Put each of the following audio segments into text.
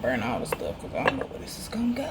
burn all the stuff because I don't know where this is gonna go.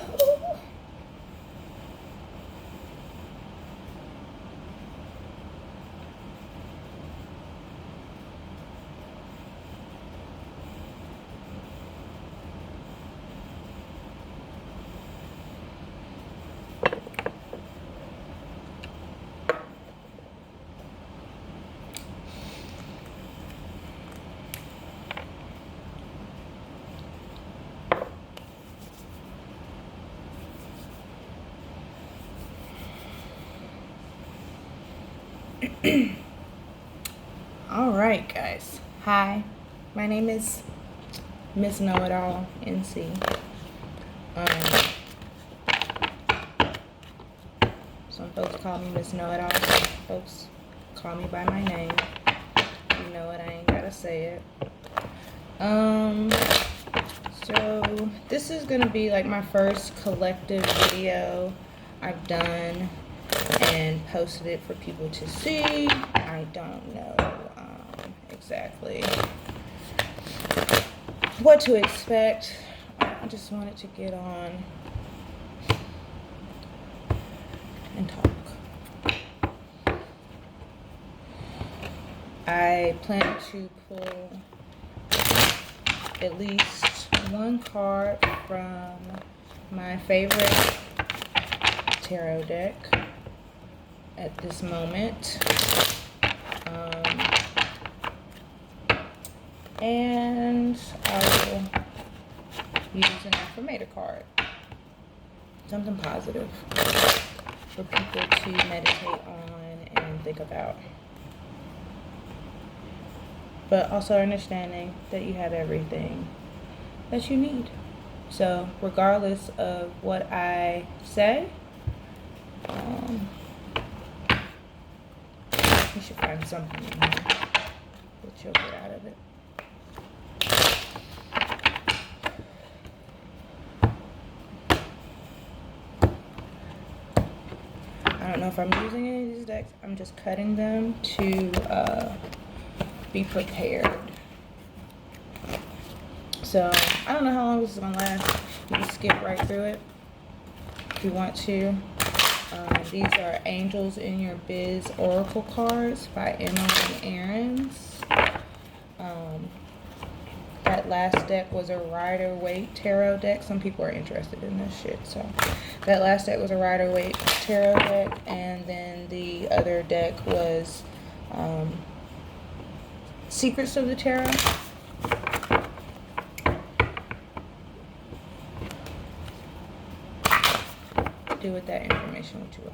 All right, guys. Hi, my name is Miss Knowitall NC. Some folks call me Miss Knowitall. Some folks call me by my name. You know it. I ain't gotta say it. So this is gonna be like my first collective video I've done and posted it for people to see. I don't know exactly what to expect. I just wanted to get on and talk. I plan to pull at least one card from my favorite tarot deck at this moment, and I will use an affirmator card, something positive for people to meditate on and think about, but also understanding that you have everything that you need. So regardless of what I say, you should find something in here that you'll get out of it. I don't know if I'm using any of these decks. I'm just cutting them to be prepared. So I don't know how long this is gonna last. You can skip right through it if you want to. These are Angels in Your Biz Oracle cards by Emily Aarons. That last deck was a Rider-Waite tarot deck. Some people are interested in this shit. So that last deck was a Rider-Waite tarot deck. And then the other deck was Secrets of the Tarot. Do with that information what you will.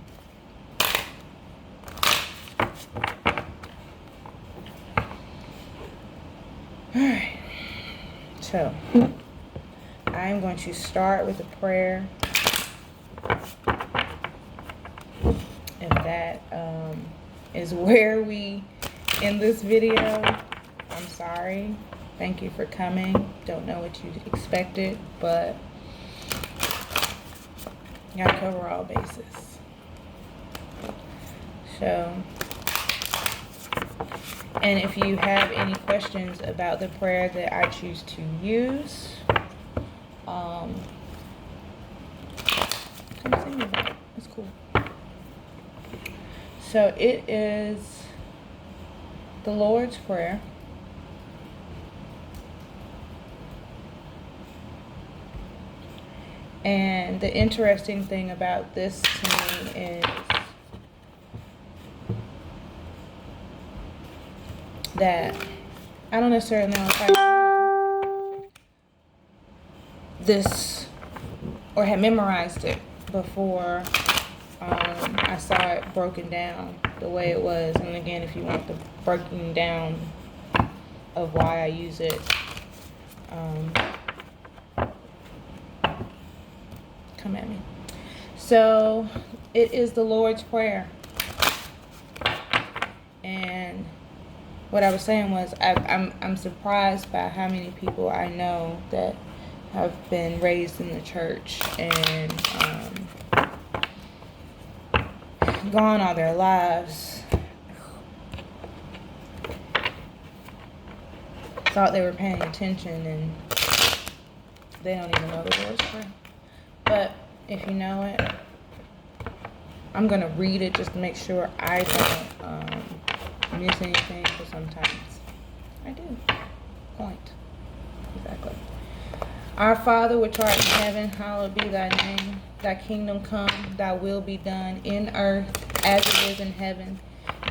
Alright, so I'm going to start with a prayer. If that is where we end this video, I'm sorry. Thank you for coming. Don't know what you expected, but gotta cover all bases. So, and if you have any questions about the prayer that I choose to use, come see me about it. It's cool. So it is the Lord's Prayer. And the interesting thing about this to me is that I don't necessarily know if I this or had memorized it before I saw it broken down the way it was. And again, if you want the breaking down of why I use it, come at me. So it is the Lord's Prayer. And what I was saying was I'm surprised by how many people I know that have been raised in the church and gone all their lives, thought they were paying attention and They don't even know the Lord's Prayer. But if you know it, I'm going to read it just to make sure I don't miss anything, because sometimes I do. Point. Exactly. Our Father, which art in heaven, hallowed be thy name. Thy kingdom come, thy will be done in earth as it is in heaven.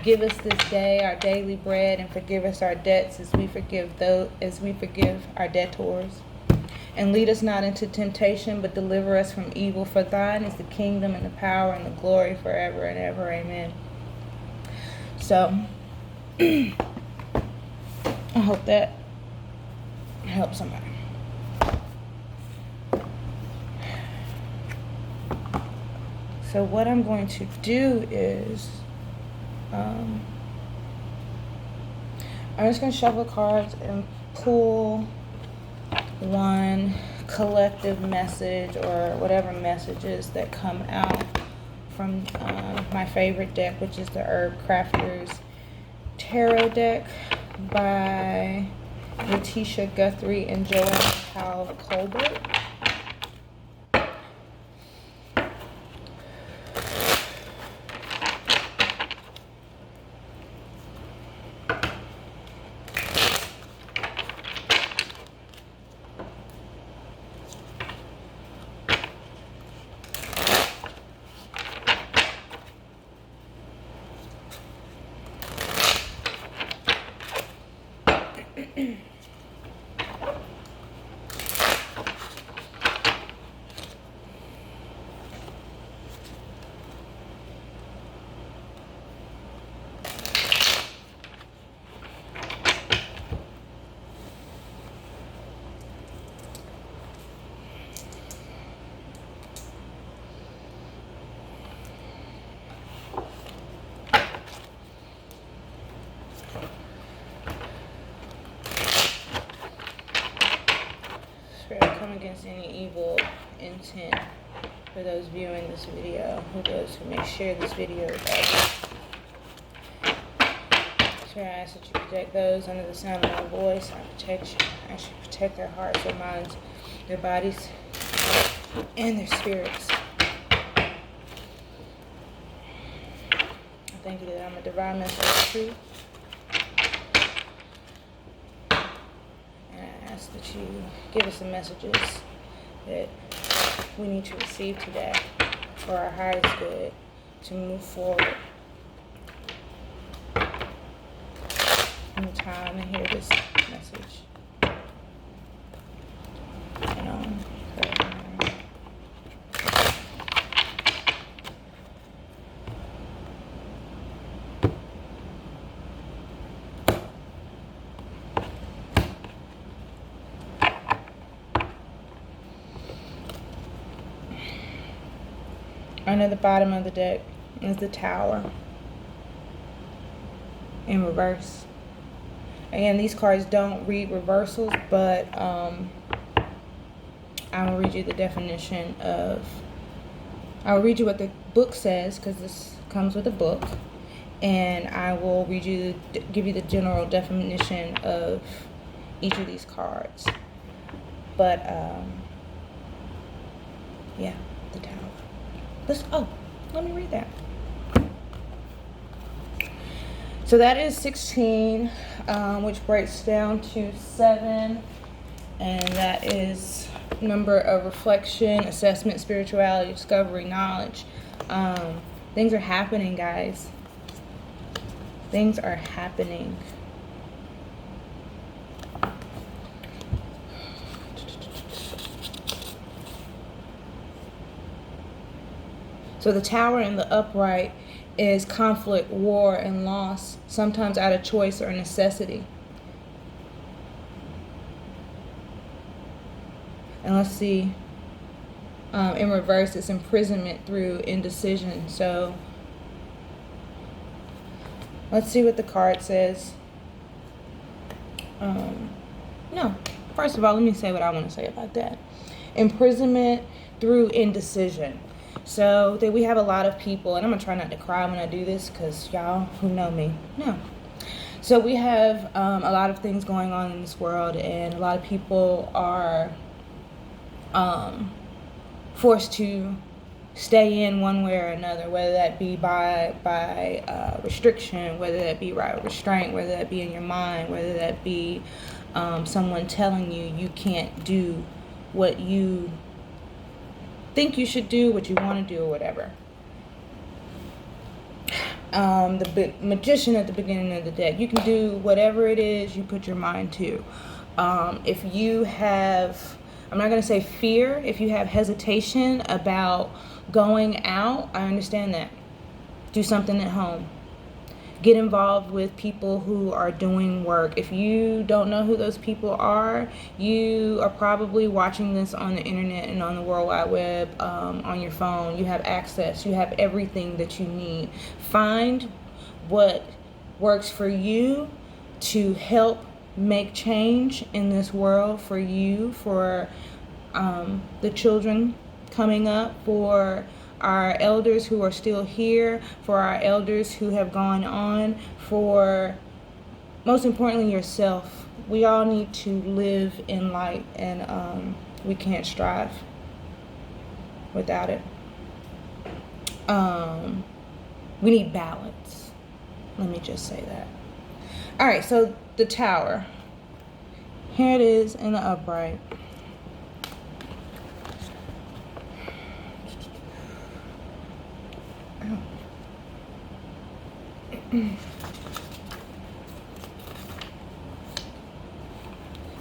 Give us this day our daily bread, and forgive us our debts as we forgive our debtors. And lead us not into temptation, but deliver us from evil. For thine is the kingdom and the power and the glory forever and ever. Amen. So, I hope that helps somebody. So what I'm going to do is, I'm just going to shuffle cards and pull one collective message or whatever messages that come out from my favorite deck, which is the Herb Crafters Tarot deck by Letitia Guthrie and Joanne Powell Colbert. Come against any evil intent for those viewing this video, for those who may share this video with others. So I ask that you protect those under the sound of my voice. I ask you protect their hearts, their minds, their bodies, and their spirits. I thank you that I'm a divine messenger of truth. That you give us the messages that we need to receive today for our highest good to move forward in the time and hear this message. And on. Under the bottom of the deck is the Tower in reverse. Again, these cards don't read reversals, but I will read you the definition of, I'll read you what the book says, because this comes with a book, and I will read you, give you the general definition of each of these cards. But yeah, the Tower. Let me read that. So that is 16, which breaks down to 7, and that is number of reflection, assessment, spirituality, discovery, knowledge. Things are happening, guys. Things are happening. So the Tower in the upright is conflict, war, and loss, sometimes out of choice or necessity. And let's see, in reverse, it's imprisonment through indecision. So let's see what the card says. No, first of all, let me say what I want to say about that. Imprisonment through indecision. So that we have a lot of people, and I'm gonna try not to cry when I do this, because y'all who know me know. So we have a lot of things going on in this world, and a lot of people are forced to stay in one way or another, whether that be by restriction, whether that be by restraint, whether that be in your mind, whether that be someone telling you can't do what you think you should do, what you want to do, or whatever. The magician at the beginning of the deck, you can do whatever it is you put your mind to. If you have, I'm not going to say fear, if you have hesitation about going out, I understand that. Do something at home. Get involved with people who are doing work. If you don't know who those people are, you are probably watching this on the internet and on the World Wide Web, on your phone. You have access. You have everything that you need. Find what works for you to help make change in this world, for you, for the children coming up, for our elders who are still here, for our elders who have gone on, for, most importantly, yourself. We all need to live in light, and we can't strive without it. We need balance. Let me just say that. All right, so the Tower. Here it is in the upright.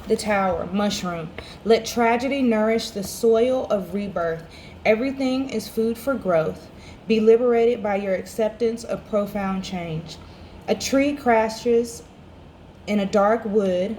The Tower, mushroom. Let tragedy nourish the soil of rebirth. Everything is food for growth. Be liberated by your acceptance of profound change. A tree crashes in a dark wood.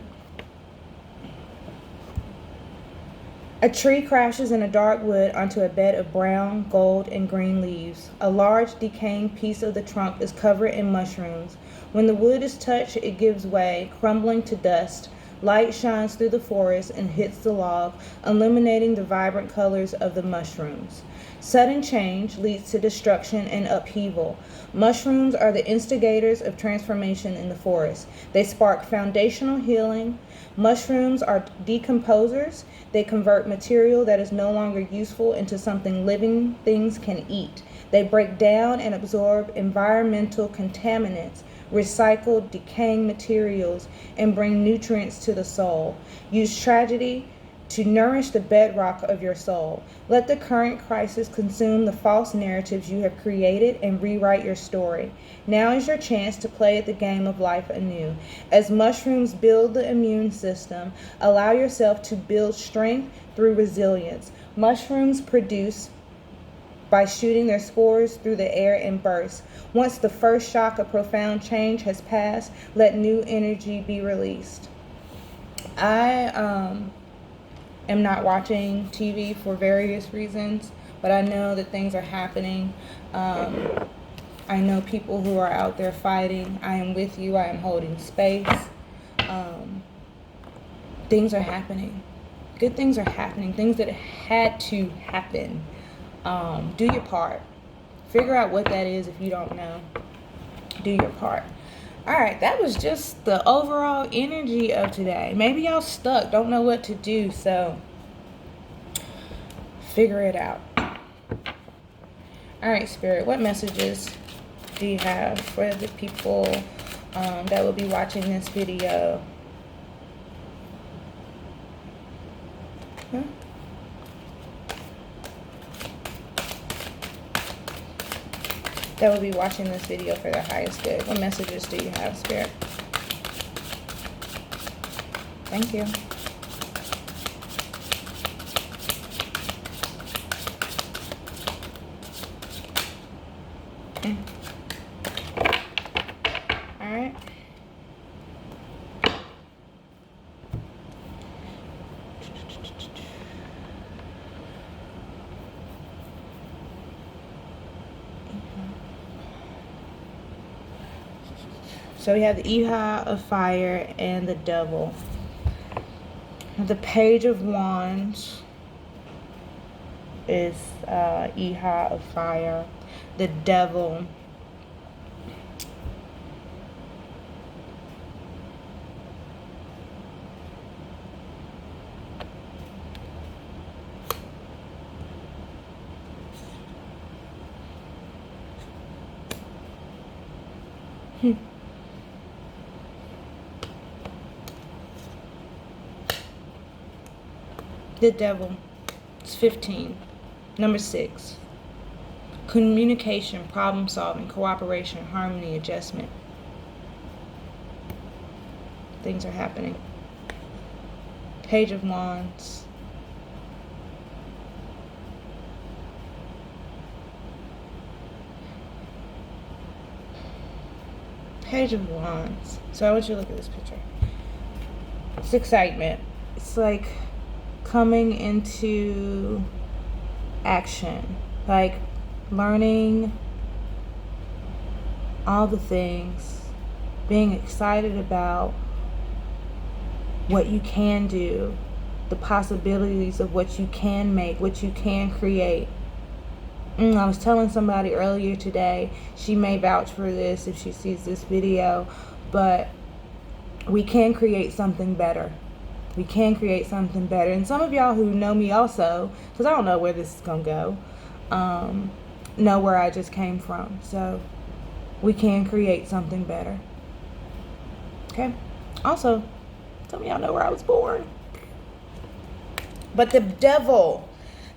A tree crashes in a dark wood onto a bed of brown, gold, and green leaves. A large, decaying piece of the trunk is covered in mushrooms. When the wood is touched, it gives way, crumbling to dust. Light shines through the forest and hits the log, illuminating the vibrant colors of the mushrooms. Sudden change leads to destruction and upheaval. Mushrooms are the instigators of transformation in the forest. They spark foundational healing. Mushrooms are decomposers. They convert material that is no longer useful into something living things can eat. They break down and absorb environmental contaminants, recycle decaying materials, and bring nutrients to the soul. Use tragedy to nourish the bedrock of your soul. Let the current crisis consume the false narratives you have created and rewrite your story. Now is your chance to play at the game of life anew. As mushrooms build the immune system, allow yourself to build strength through resilience. Mushrooms produce by shooting their spores through the air in bursts. Once the first shock of profound change has passed, let new energy be released. I am not watching TV for various reasons, but I know that things are happening. I know people who are out there fighting. I am with you. I am holding space. Things are happening. Good things are happening. Things that had to happen. Do your part. Figure out what that is if you don't know. Do your part. All right, that was just the overall energy of today. Maybe y'all stuck, don't know what to do, so figure it out. All right, Spirit, what messages do you have for the people that will be watching this video? Huh? That will be watching this video for their highest good. What messages do you have, Spirit? Thank you. All right. So we have the Iha of Fire and the Devil. The Page of Wands is Iha of Fire. The Devil The devil. It's 15. Number 6. Communication, problem solving, cooperation, harmony, adjustment. Things are happening. Page of Wands. Page of Wands. So I want you to look at this picture. It's excitement. It's like coming into action. Like learning all the things. Being excited about what you can do. The possibilities of what you can make. What you can create. I was telling somebody earlier today, she may vouch for this if she sees this video, but we can create something better. We can create something better. And some of y'all who know me also, because I don't know where this is going to go, know where I just came from. So we can create something better. Okay? Also, some of y'all know where I was born. But the devil,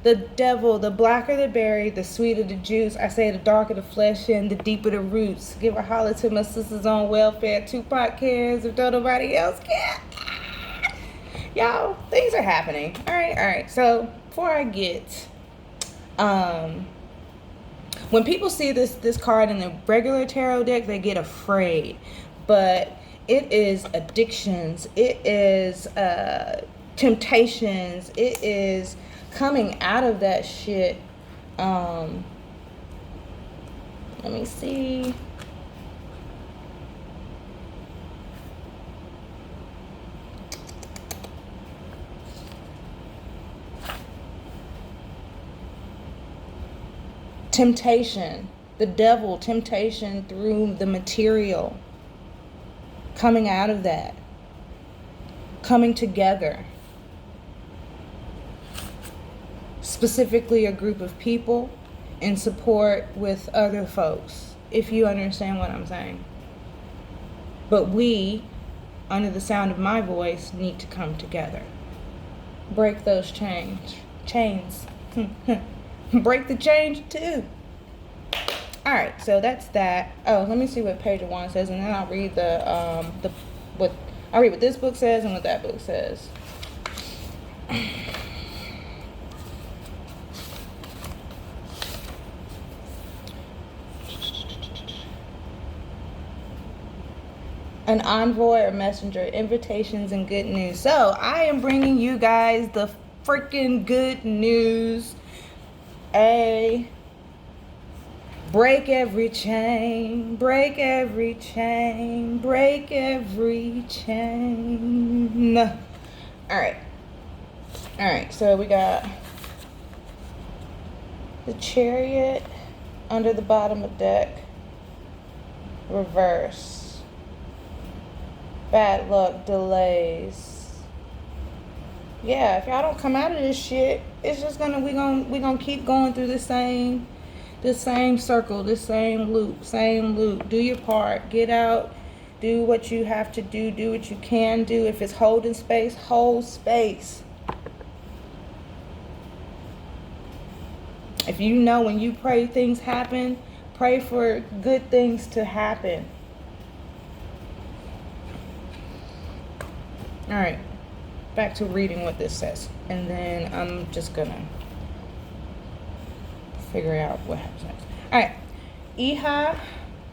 the blacker the berry, the sweeter the juice. I say the darker the flesh and the deeper the roots. Give a holler to my sisters on welfare. Knowitall Cares if don't nobody else care. Y'all, things are happening. All right. So before I get, when people see this card in the regular tarot deck, they get afraid. But it is addictions. It is temptations. It is coming out of that shit. Let me see. Temptation. The devil, temptation through the material. Coming out of that. Coming together. Specifically a group of people in support with other folks, if you understand what I'm saying. But we, under the sound of my voice, need to come together. Break those chains. Break the chains too. Alright, so that's that. Oh, let me see what Page of Wands says, and then I'll read I'll read what this book says and what that book says. An envoy or messenger, invitations and good news. So I am bringing you guys the freaking good news. Break every chain, break every chain, break every chain. All right, so we got the Chariot under the bottom of the deck, reverse. Bad luck, delays. Yeah, if y'all don't come out of this shit, it's just we gonna keep going through the same circle, the same loop. Do your part. Get out. Do what you have to do. Do what you can do. If it's holding space, hold space. If you know when you pray things happen, pray for good things to happen. All right, back to reading what this says, and then I'm just gonna figure out what happens next. All right, Iha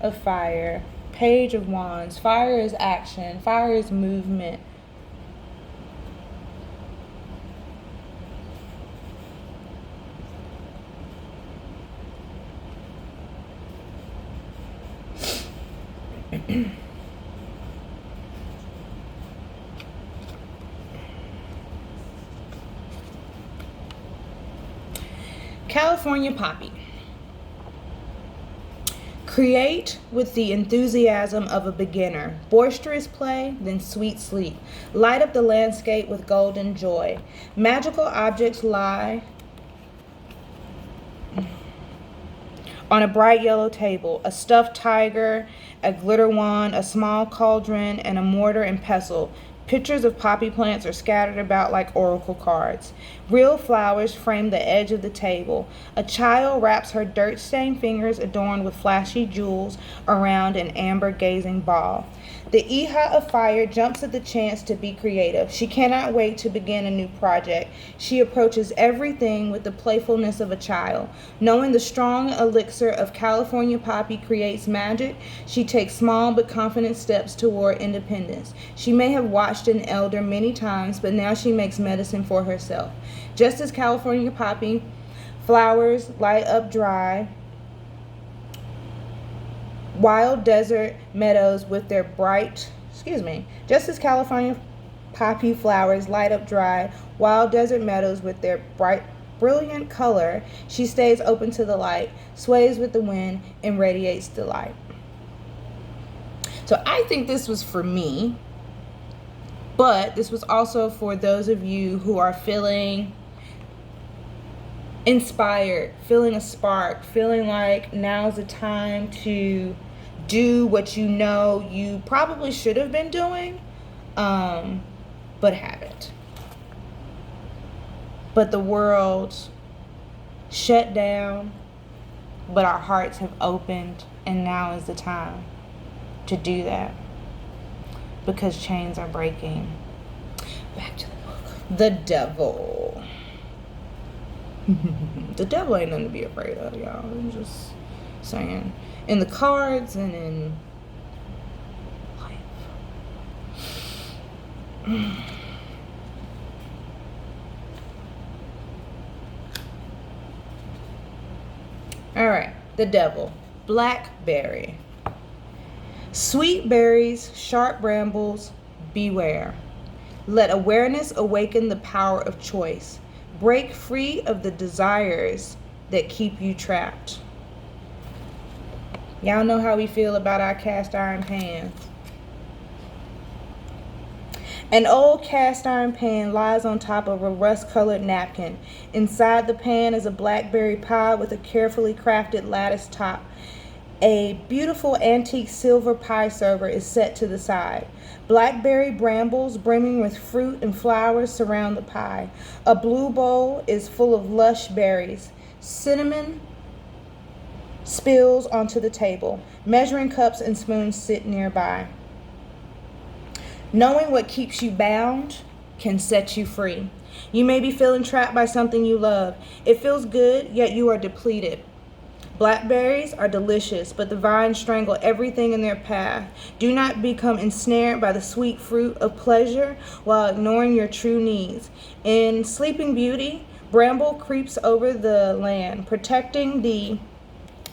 of Fire, Page of Wands. Fire is action. Fire is movement. California Poppy. Create with the enthusiasm of a beginner. Boisterous play, then sweet sleep. Light up the landscape with golden joy. Magical objects lie on a bright yellow table. A stuffed tiger, a glitter wand, a small cauldron, and a mortar and pestle. Pictures of poppy plants are scattered about like oracle cards. Real flowers frame the edge of the table. A child wraps her dirt-stained fingers adorned with flashy jewels around an amber-gazing ball. The Iha of fire jumps at the chance to be creative. She cannot wait to begin a new project. She approaches everything with the playfulness of a child. Knowing the strong elixir of California poppy creates magic, she takes small but confident steps toward independence. She may have watched an elder many times, but now she makes medicine for herself. Just as California poppy flowers light up dry, wild desert meadows with their just as California poppy flowers light up dry, wild desert meadows with their brilliant color, she stays open to the light, sways with the wind, and radiates delight. So I think this was for me, but this was also for those of you who are feeling inspired, feeling a spark, feeling like now's the time to do what you know you probably should have been doing, but haven't. But the world shut down, but our hearts have opened, and now is the time to do that because chains are breaking. Back to the book. The devil. The devil ain't nothing to be afraid of, y'all. I'm just saying. In the cards and in life. All right, the devil. Blackberry. Sweet berries, sharp brambles, beware. Let awareness awaken the power of choice. Break free of the desires that keep you trapped. Y'all know how we feel about our cast iron pans. An old cast iron pan lies on top of a rust-colored napkin. Inside the pan is a blackberry pie with a carefully crafted lattice top. A beautiful antique silver pie server is set to the side. Blackberry brambles brimming with fruit and flowers surround the pie. A blue bowl is full of lush berries. Cinnamon spills onto the table. Measuring cups and spoons sit nearby. Knowing what keeps you bound can set you free. You may be feeling trapped by something you love. It feels good, yet you are depleted. Blackberries are delicious, but the vines strangle everything in their path. Do not become ensnared by the sweet fruit of pleasure while ignoring your true needs. In Sleeping Beauty, Bramble creeps over the land, protecting the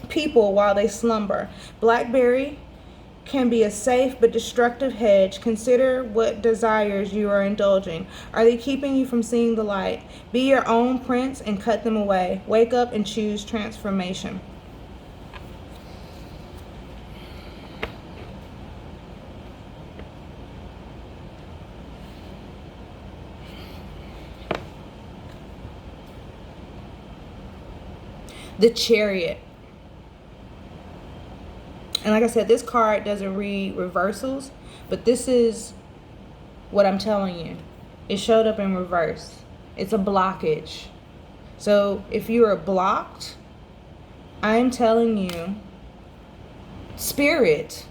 people while they slumber. Blackberry can be a safe but destructive hedge. Consider what desires you are indulging. Are they keeping you from seeing the light? Be your own prince and cut them away. Wake up and choose transformation. The Chariot. And like I said, this card doesn't read reversals, but this is what I'm telling you. It showed up in reverse. It's a blockage. So if you are blocked, I'm telling you, Spirit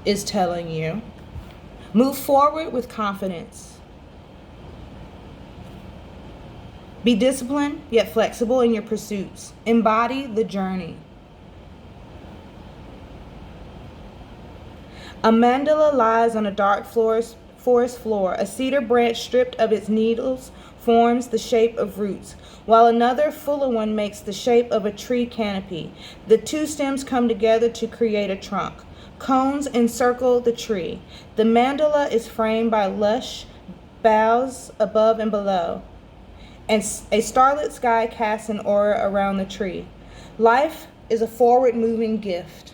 is telling you, move forward with confidence. Be disciplined, yet flexible in your pursuits. Embody the journey. A mandala lies on a dark forest floor. A cedar branch stripped of its needles forms the shape of roots, while another fuller one makes the shape of a tree canopy. The two stems come together to create a trunk. Cones encircle the tree. The mandala is framed by lush boughs above and below, and a starlit sky casts an aura around the tree. Life is a forward-moving gift.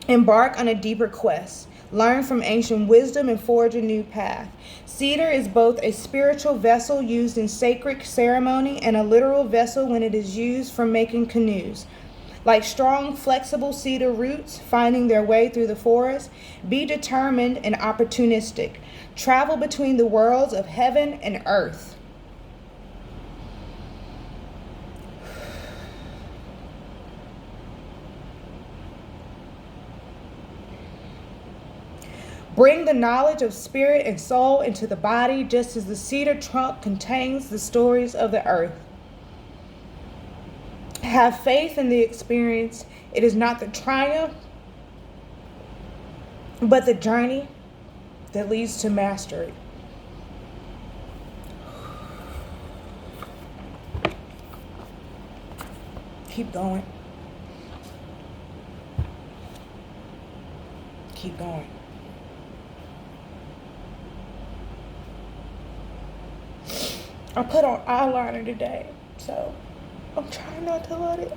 Embark on a deeper quest. Learn from ancient wisdom and forge a new path. Cedar is both a spiritual vessel used in sacred ceremony and a literal vessel when it is used for making canoes. Like strong, flexible cedar roots finding their way through the forest, be determined and opportunistic. Travel between the worlds of heaven and earth. Bring the knowledge of spirit and soul into the body, just as the cedar trunk contains the stories of the earth. Have faith in the experience. It is not the triumph, but the journey that leads to mastery. Keep going. Keep going. I put on eyeliner today, so I'm trying not to let it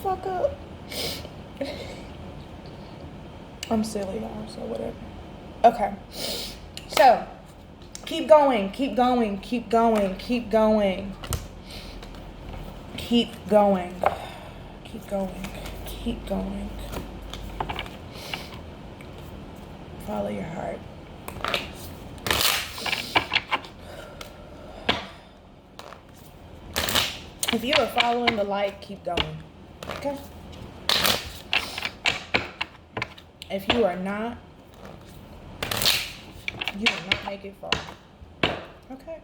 fuck up. I'm silly now, so whatever. Okay. So keep going, keep going, keep going, keep going. Keep going. Keep going. Keep going. Follow your heart. If you are following the light, keep going. Okay? If you are not, you will not make it far. Okay?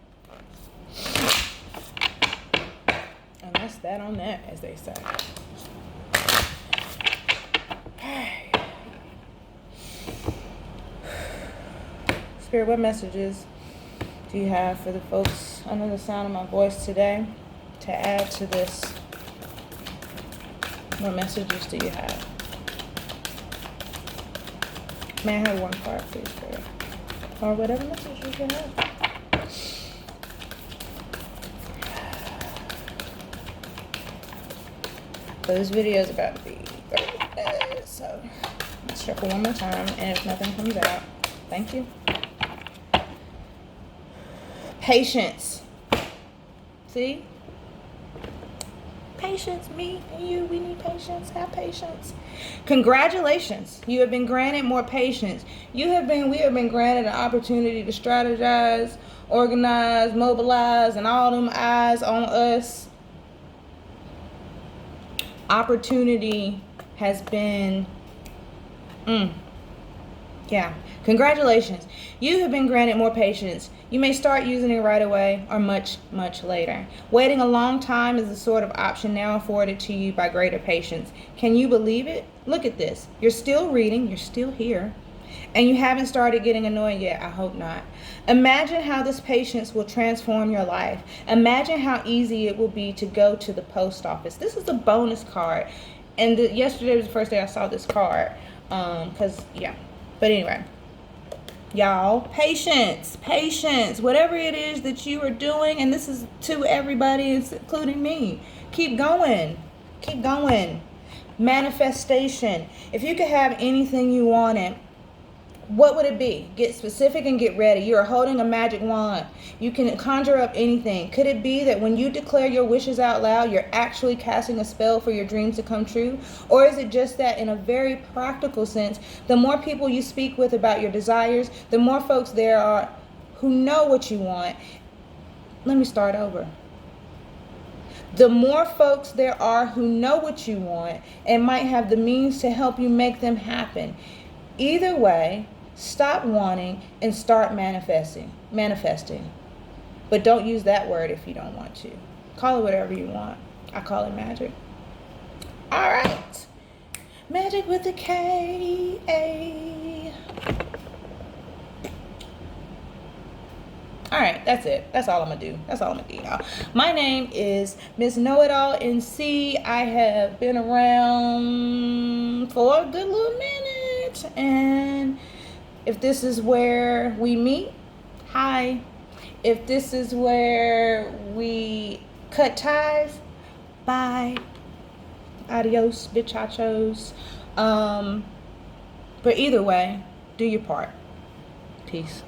And that's that on that, as they say. Spirit, what messages do you have for the folks under the sound of my voice today to add to this? What messages do you have? May I have one card, please, Spirit? Or whatever messages you have. So this video is about to be 30 minutes, so let's shuffle one more time, and if nothing comes out, thank you. Patience. See? Patience, me and you, we need patience. Have patience. Congratulations. You have been granted more patience. We have been granted an opportunity to strategize, organize, mobilize, and all them eyes on us. Opportunity has been, Congratulations. You have been granted more patience. You may start using it right away or much, much later. Waiting a long time is the sort of option now afforded to you by greater patience. Can you believe it? Look at this. You're still reading. You're still here. And you haven't started getting annoyed yet. I hope not. Imagine how this patience will transform your life. Imagine how easy it will be to go to the post office. This is a bonus card. And yesterday was the first day I saw this card. But anyway. Y'all, patience, whatever it is that you are doing, and this is to everybody, including me. Keep going. Manifestation. If you could have anything you wanted, what would it be? Get specific and get ready. You are holding a magic wand. You can conjure up anything. Could it be that when you declare your wishes out loud, you're actually casting a spell for your dreams to come true? Or is it just that in a very practical sense, the more people you speak with about your desires, the more folks there are who know what you want. Let me start over. The more folks there are who know what you want and might have the means to help you make them happen. Either way, stop wanting and start manifesting. But don't use that word if you don't want to. Call it whatever you want. I call it magic. All right. Magic with a K-A. All right, that's it. That's all I'm going to do. Y'all. My name is Miss Knowitall NC. I have been around for a good little minute. And if this is where we meet, hi. If this is where we cut ties, bye. Adios, bichachos. But either way, do your part. Peace.